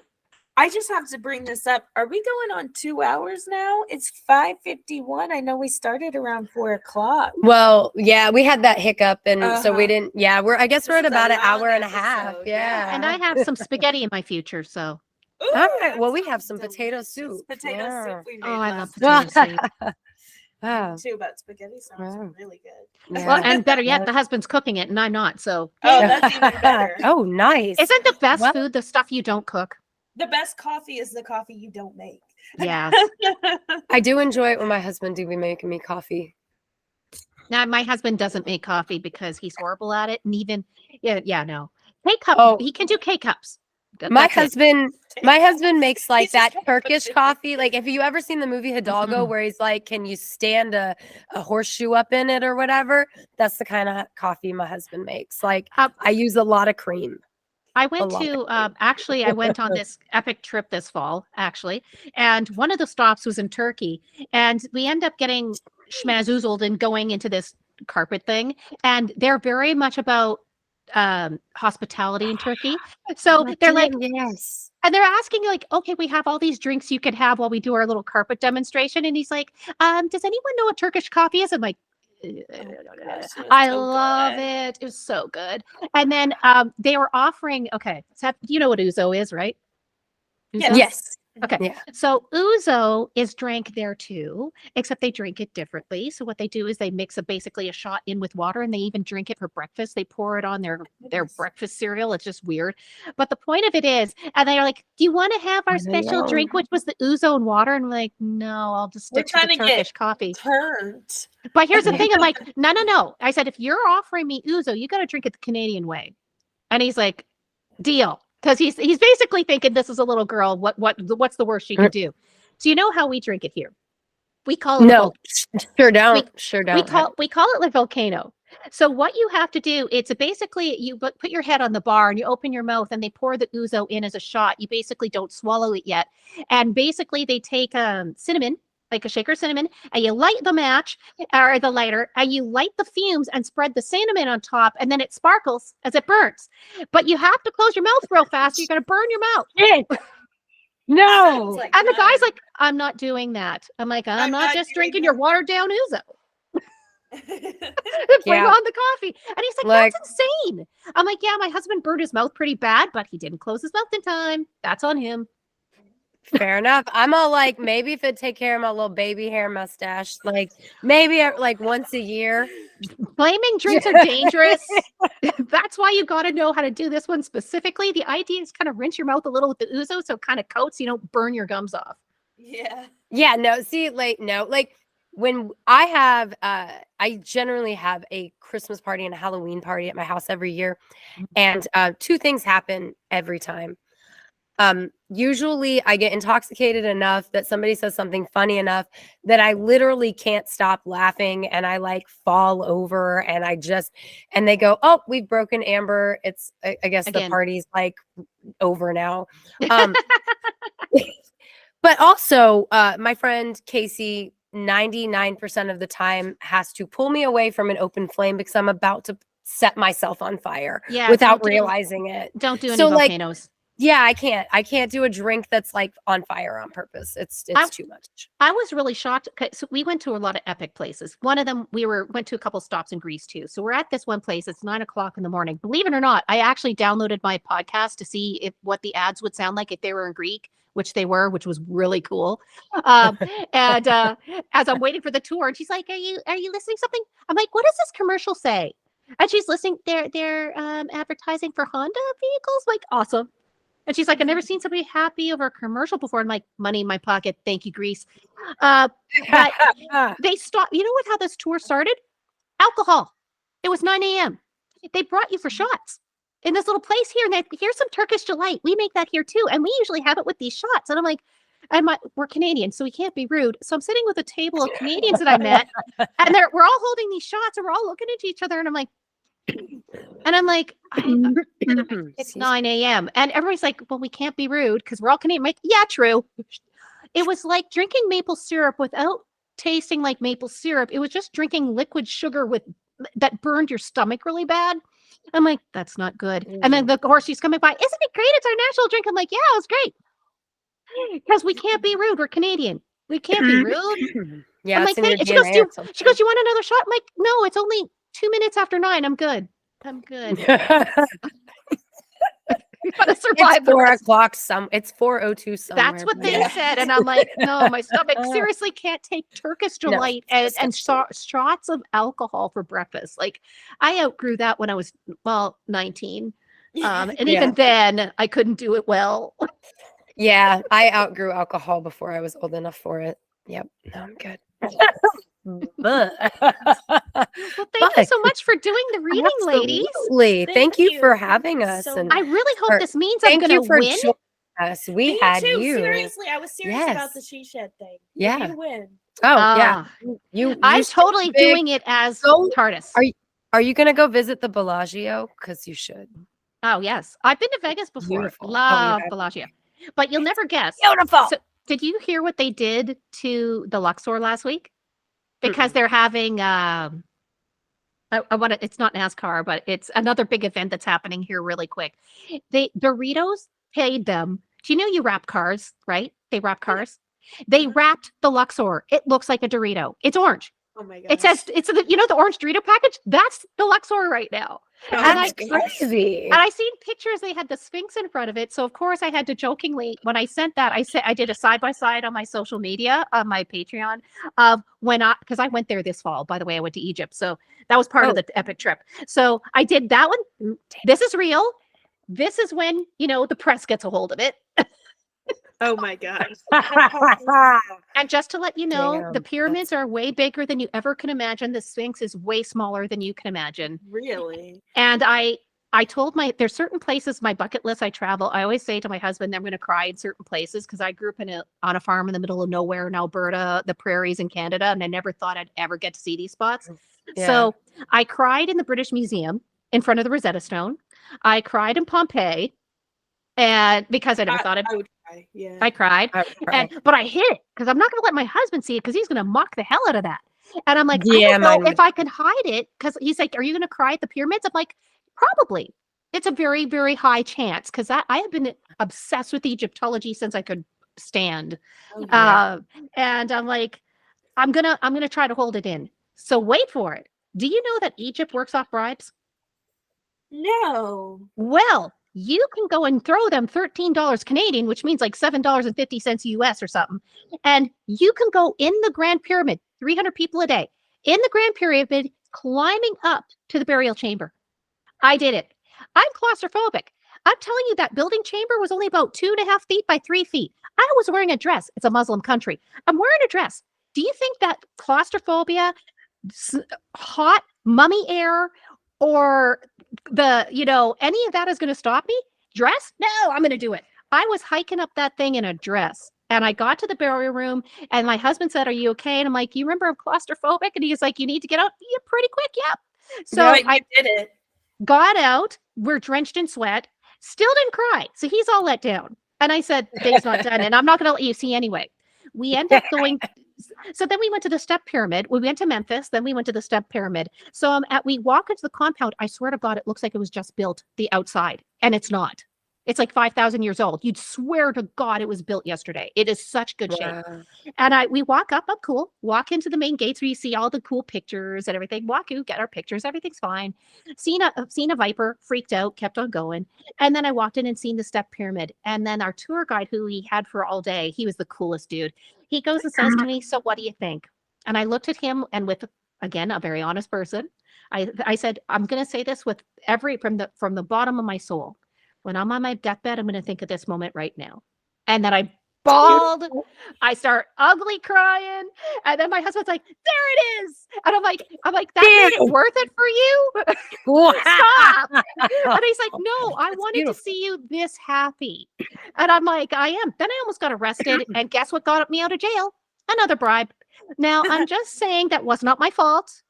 I just have to bring this up. Are we going on 2 hours now? It's 5:51. I know we started around 4:00. Well, yeah, we had that hiccup, and so we Uh-huh. didn't. Yeah, we're This at is a about an long hour and a half. episode, Yeah. And I have some spaghetti in my future, so. Ooh, All right. that Well, we have sounds some potato delicious. soup. Potato Yeah. soup we made Oh, I love last potato night. soup. Oh, Too, but spaghetti sounds Wow. really good. yeah. Well, and better yet, Yeah. the husband's cooking it and I'm not. So Oh, that's even better. Oh, nice. isn't the best Well- food the stuff you don't cook? The best coffee is the coffee you don't make. Yeah. I do enjoy it when my husband do be making me coffee. Now my husband doesn't make coffee because he's horrible at it. And even no. K-cup, Oh. he can do K-cups. My That's it. husband makes like He's just that trying to Turkish put it- coffee. Like, if you ever seen the movie Hidalgo, Mhm. where he's like, can you stand a horseshoe up in it or whatever? That's the kind of coffee my husband makes. Like, I use a lot of cream. I went lot of to cream. actually I went on this epic trip this fall, actually, and one of the stops was in Turkey, and we end up getting schmazoozled and going into this carpet thing, and they're very much about hospitality in Turkey. So they're like, yes. and they're asking like, okay, we have all these drinks you could have while we do our little carpet demonstration, and he's like, does anyone know what Turkish coffee is? I'm like, gosh, it was I so love good. it. It was so good. And then they were offering, okay, so you know what ouzo is, right? Ouzo? Yes. Okay. Yeah. So ouzo is drank there too, except they drink it differently. So what they do is they mix basically a shot in with water, and they even drink it for breakfast. They pour it on their breakfast cereal. It's just weird. But the point of it is, and they're like, do you want to have our I special know. drink, which was the ouzo and water? And we're like, no, I'll just We're stick to the trying to get Turkish coffee. Turned. But here's the thing. I'm like, no. I said, if you're offering me ouzo, you got to drink it the Canadian way. And he's like, deal. Because he's basically thinking this is a little girl. What's the worst she can do? So you know how we drink it here. We call it No, sure don't. we call it like volcano. So what you have to do, it's basically you put your head on the bar and you open your mouth and they pour the ouzo in as a shot. You basically don't swallow it yet. And basically they take cinnamon, like a shaker of cinnamon, and you light the match or the lighter and you light the fumes and spread the cinnamon on top, and then it sparkles as it burns. But you have to close your mouth real fast or you're going to burn your mouth. Shit. No. Like, And the guy's like, I'm not doing that. I'm like, I'm not just doing drinking that. your watered down ouzo. Bring Yeah. on the coffee. And he's like, Like- that's insane. I'm like, yeah, my husband burned his mouth pretty bad, but he didn't close his mouth in time. That's on him. Fair enough. I'm all like, maybe if it'd take care of my little baby hair mustache, like maybe like once a year. Flaming drinks are dangerous. That's why you got to know how to do this one specifically. The idea is kind of rinse your mouth a little with the ouzo so it kind of coats, you don't burn your gums off. Yeah. Yeah, no, see, like, no, like when I have, I generally have a Christmas party and a Halloween party at my house every year. And two things happen every time. Usually I get intoxicated enough that somebody says something funny enough that I literally can't stop laughing and I like fall over and and they go, oh, we've broken Amber. It's, I guess Again. the party's like over now. But also my friend Casey, 99% of the time has to pull me away from an open flame because I'm about to set myself on fire without realizing it. Don't do any So, like, volcanoes. Yeah, I can't do a drink that's like on fire on purpose. It's too much. I was really shocked. So we went to a lot of epic places. One of them, went to a couple stops in Greece too. So we're at this one place. It's 9:00 in the morning. Believe it or not, I actually downloaded my podcast to see what the ads would sound like if they were in Greek, which they were, which was really cool. And as I'm waiting for the tour, and she's like, "Are you listening to something?" I'm like, "What does this commercial say?" And she's listening. They're advertising for Honda vehicles. Like, awesome. And she's like, I've never seen somebody happy over a commercial before. I'm like, money in my pocket. Thank you, Greece. But they stopped. You know how this tour started? Alcohol. It was 9 a.m. They brought you for shots in this little place here. And here's some Turkish delight. We make that here too. And we usually have it with these shots. And I'm like, we're Canadian, so we can't be rude. So I'm sitting with a table of Canadians that I met. And we're all holding these shots and we're all looking at each other. And I'm like, it's 9 a.m. And everybody's like, well, we can't be rude because we're all Canadian. I'm like, yeah, true. It was like drinking maple syrup without tasting like maple syrup. It was just drinking liquid sugar that burned your stomach really bad. I'm like, that's not good. And then the horsey's coming by. Isn't it great? It's our national drink. I'm like, yeah, it was great. Because we can't be rude. We're Canadian. We can't be rude. Yeah. I'm like, hey, she goes, you want another shot? I'm like, no, it's only 2 minutes after 9. I'm good. You gotta survive. It's 4 o'clock. It's 4:02 somewhere. That's what they said, and I'm like, no, my stomach seriously can't take Turkish delight and shots of alcohol for breakfast. Like, I outgrew that when I was 19, and even then, I couldn't do it well. Yeah, I outgrew alcohol before I was old enough for it. Yep, no, I'm good. Well, thank you so much for doing the reading, ladies. Thank you for having us. So and I really hope this means I'm going to win. joining us. We Me had too, you. Seriously, I was serious about the she shed thing. Yeah. You win. Oh yeah. I'm totally doing it as TARDIS. Are you going to go visit the Bellagio? Because you should. Oh yes, I've been to Vegas before. Beautiful. Love Bellagio, but you'll never guess. Beautiful. So, did you hear what they did to the Luxor last week? Because they're having it's not NASCAR, but it's another big event that's happening here really quick. Doritos paid them. Do you know you wrap cars, right? They wrap cars. They wrapped the Luxor. It looks like a Dorito. It's orange. Oh my god. It says it's the orange Dorito package. That's the Luxor right now. That's crazy. And I seen pictures. They had the Sphinx in front of it. So of course I had to jokingly, when I sent that, I did a side by side on my social media, on my Patreon, of because I went there this fall. By the way, I went to Egypt, so that was part of the epic trip. So I did that one. This is real. This is when the press gets a hold of it. Oh my gosh. And just to let you know, the pyramids are way bigger than you ever can imagine. The Sphinx is way smaller than you can imagine. Really? And I I told there's certain places, my bucket list I travel. I always say to my husband, I'm going to cry in certain places because I grew up on a farm in the middle of nowhere in Alberta, the prairies in Canada, and I never thought I'd ever get to see these spots. Yeah. So I cried in the British Museum in front of the Rosetta Stone. I cried in Pompeii, and because I never thought I would cry. Yeah. I cried, but I hid it because I'm not going to let my husband see it because he's going to mock the hell out of that. And I'm like, I don't know if I can hide it because he's like, are you going to cry at the pyramids? I'm like, probably. It's a very, very high chance because I have been obsessed with Egyptology since I could stand. Oh, yeah. And I'm like, I'm gonna try to hold it in. So wait for it. Do you know that Egypt works off bribes? No. Well, you can go and throw them $13 Canadian, which means like $7.50 US or something. And you can go in the Grand Pyramid, 300 people a day, in the Grand Pyramid, climbing up to the burial chamber. I did it. I'm claustrophobic. I'm telling you that building chamber was only about 2.5 feet by 3 feet. I was wearing a dress. It's a Muslim country. I'm wearing a dress. Do you think that claustrophobia, hot mummy air, or any of that is going to stop me? Dress? No, I'm going to do it. I was hiking up that thing in a dress. And I got to the burial room and my husband said, are you okay? And I'm like, you remember I'm claustrophobic? And he's like, you need to get out. Yeah, pretty quick. Yep. So I did it. Got out. We're drenched in sweat. Still didn't cry. So he's all let down. And I said, day's not done. And I'm not going to let you see anyway. We ended up going. So then we went to the step pyramid. We went to Memphis. Then we went to the step pyramid. So we walk into the compound. I swear to God, it looks like it was just built the outside. And it's not. It's like 5,000 years old. You'd swear to God it was built yesterday. It is such good shape. And we walk up, cool. Walk into the main gates where you see all the cool pictures and everything. Walk in, get our pictures. Everything's fine. Seen a viper, freaked out, kept on going. And then I walked in and seen the step pyramid. And then our tour guide, who we had for all day, he was the coolest dude. He goes and says to me, so what do you think? And I looked at him and with, again, a very honest person, I said, I'm going to say this with from the bottom of my soul. When I'm on my deathbed, I'm going to think of this moment right now. And then I bawled. I start ugly crying. And then my husband's like, there it is. And I'm like, that made it worth it for you? Stop. And he's like, no, I wanted to see you this happy. And I'm like, I am. Then I almost got arrested. And guess what got me out of jail? Another bribe. Now, I'm just saying that was not my fault.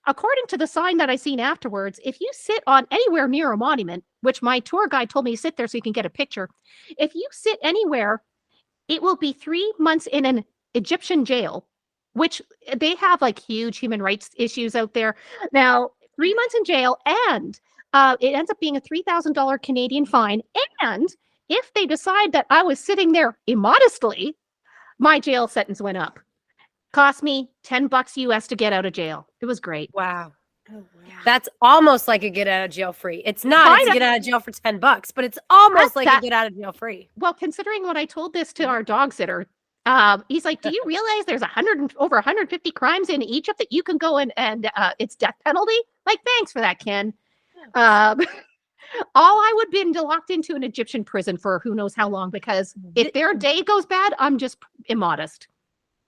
According to the sign that I seen afterwards, if you sit on anywhere near a monument, which my tour guide told me to sit there so you can get a picture, if you sit anywhere, it will be 3 months in an Egyptian jail, which they have like huge human rights issues out there. Now, 3 months in jail, and it ends up being a $3,000 Canadian fine. And if they decide that I was sitting there immodestly, my jail sentence went up. Cost me $10 US to get out of jail. It was great. Wow. Oh, wow. That's almost like a get out of jail free. It's not it's get out of jail for $10, but it's almost like a get out of jail free. Well, considering when I told this to our dog sitter, he's like, do you realize there's over 150 crimes in Egypt that you can go and it's death penalty? Like, thanks for that, Ken. All I would have been locked into an Egyptian prison for who knows how long, because if their day goes bad, I'm just immodest.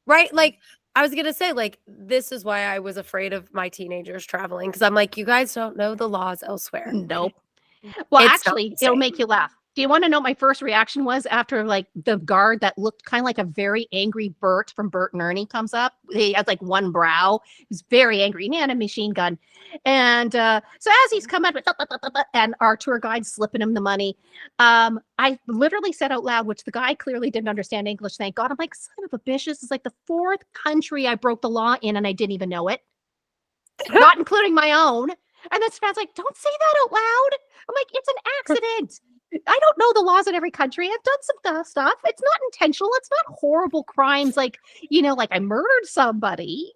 Right? Like, I was going to say, like, this is why I was afraid of my teenagers traveling, because I'm like, you guys don't know the laws elsewhere. Nope. Well, actually, it'll make you laugh. Do you want to know what my first reaction was after, like, the guard that looked kind of like a very angry Bert from Bert and Ernie comes up? He has, like, one brow. He's very angry. He had a machine gun. And so as he's coming up, and our tour guide slipping him the money, I literally said out loud, which the guy clearly didn't understand English, thank God. I'm like, son of a bitch, this is like the 4th country I broke the law in, and I didn't even know it. Not including my own. And then Span's like, don't say that out loud. I'm like, it's an accident. I don't know the laws in every country. I've done some stuff. It's not intentional. It's not horrible crimes like, like I murdered somebody.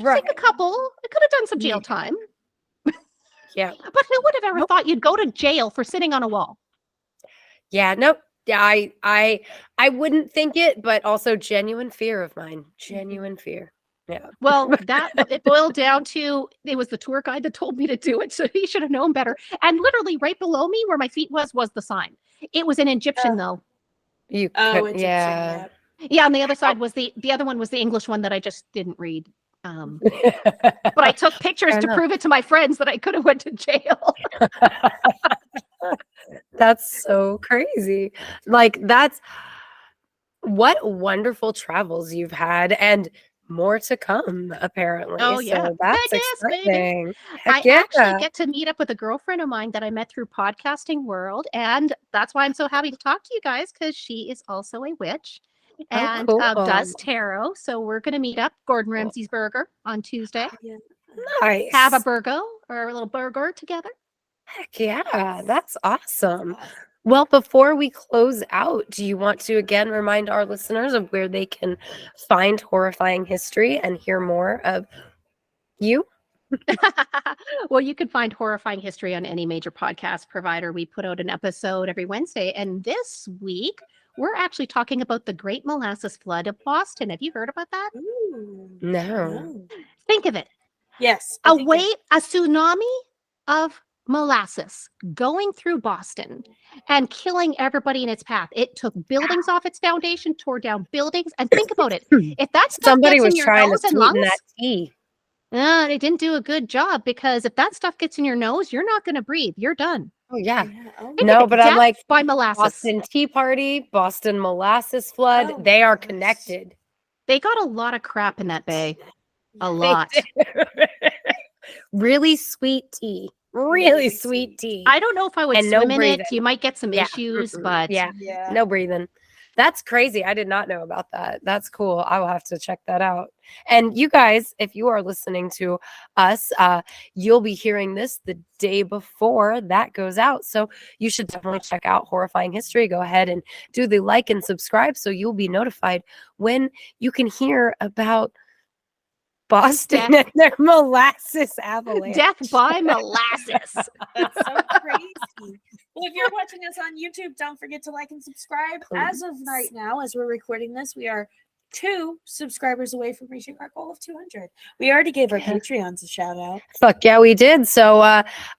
Right. Like a couple. I could have done some jail time. Yeah. But who would have ever thought you'd go to jail for sitting on a wall? Yeah, nope. Yeah, I wouldn't think it, but also genuine fear of mine. Genuine fear. Yeah. Well, it boiled down to, it was the tour guide that told me to do it, so he should have known better. And literally right below me where my feet was the sign. It was in Egyptian though. Egyptian, yeah. Yeah, and the other side was the other one was the English one that I just didn't read. But I took pictures Fair to enough. prove it to my friends that I could have went to jail. That's so crazy. Like, that's what wonderful travels you've had, and more to come, apparently. Oh, yeah. So that's Vegas, baby. exciting. I Heck yeah. actually get to meet up with a girlfriend of mine that I met through podcasting world, and that's why I'm so happy to talk to you guys, because she is also a witch and cool. does tarot. So we're going to meet up Gordon Ramsay's Burger on Tuesday. Nice. Have a burger or a little burger together. Heck yeah, that's awesome. Well, before we close out, do you want to again remind our listeners of where they can find Horrifying History and hear more of you? Well, you can find Horrifying History on any major podcast provider. We put out an episode every Wednesday. And this week, we're actually talking about the Great Molasses Flood of Boston. Have you heard about that? Ooh, No. Think of it. Yes. A tsunami of molasses going through Boston and killing everybody in its path. It took buildings off its foundation, tore down buildings. And think about it. If that stuff Somebody gets was in your trying to nose and sweeten lungs, that tea. they didn't do a good job, because if that stuff gets in your nose, you're not going to breathe. You're done. Oh, yeah. Think No, of it, but I'm death like, by molasses. Boston Tea Party, Boston Molasses Flood, Oh, they are gosh. connected. They got a lot of crap in that bay. A They lot. did. Really sweet tea. Really sweet tea. I don't know if I would And no swim in it. breathing. You might get some Yeah. issues, Mm-mm. but yeah, Yeah. no breathing. That's crazy. I did not know about that. That's cool. I will have to check that out. And you guys, if you are listening to us, you'll be hearing this the day before that goes out. So you should definitely check out Horrifying History. Go ahead and do the like and subscribe so you'll be notified when you can hear about Boston and their molasses avalanche. death by molasses. That's so crazy. Well, if you're watching us on YouTube, don't forget to like and subscribe. As of right now, as we're recording this, we are 2 subscribers away from reaching our goal of 200. We already gave our Patreons a shout out. Fuck yeah, we did. So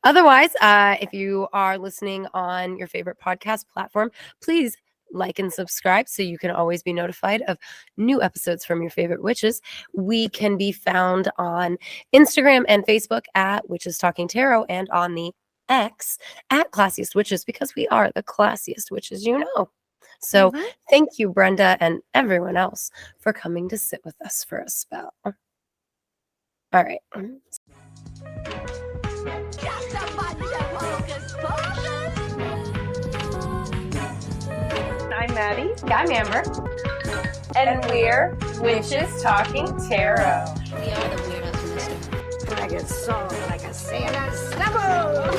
otherwise, if you are listening on your favorite podcast platform, please like and subscribe so you can always be notified of new episodes from your favorite witches. We can be found on Instagram and Facebook at Witches Talking Tarot, and on the X at Classiest Witches, because we are the classiest witches you know. So thank you, Brenda, and everyone else for coming to sit with us for a spell. All right. I'm Maddie. I'm Amber. And we're Witches Talking Tarot. We are the weirdos in this. I get soft like a sailor snubble.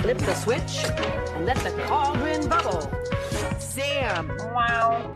Flip the switch and let the cauldron bubble. Sam. Wow.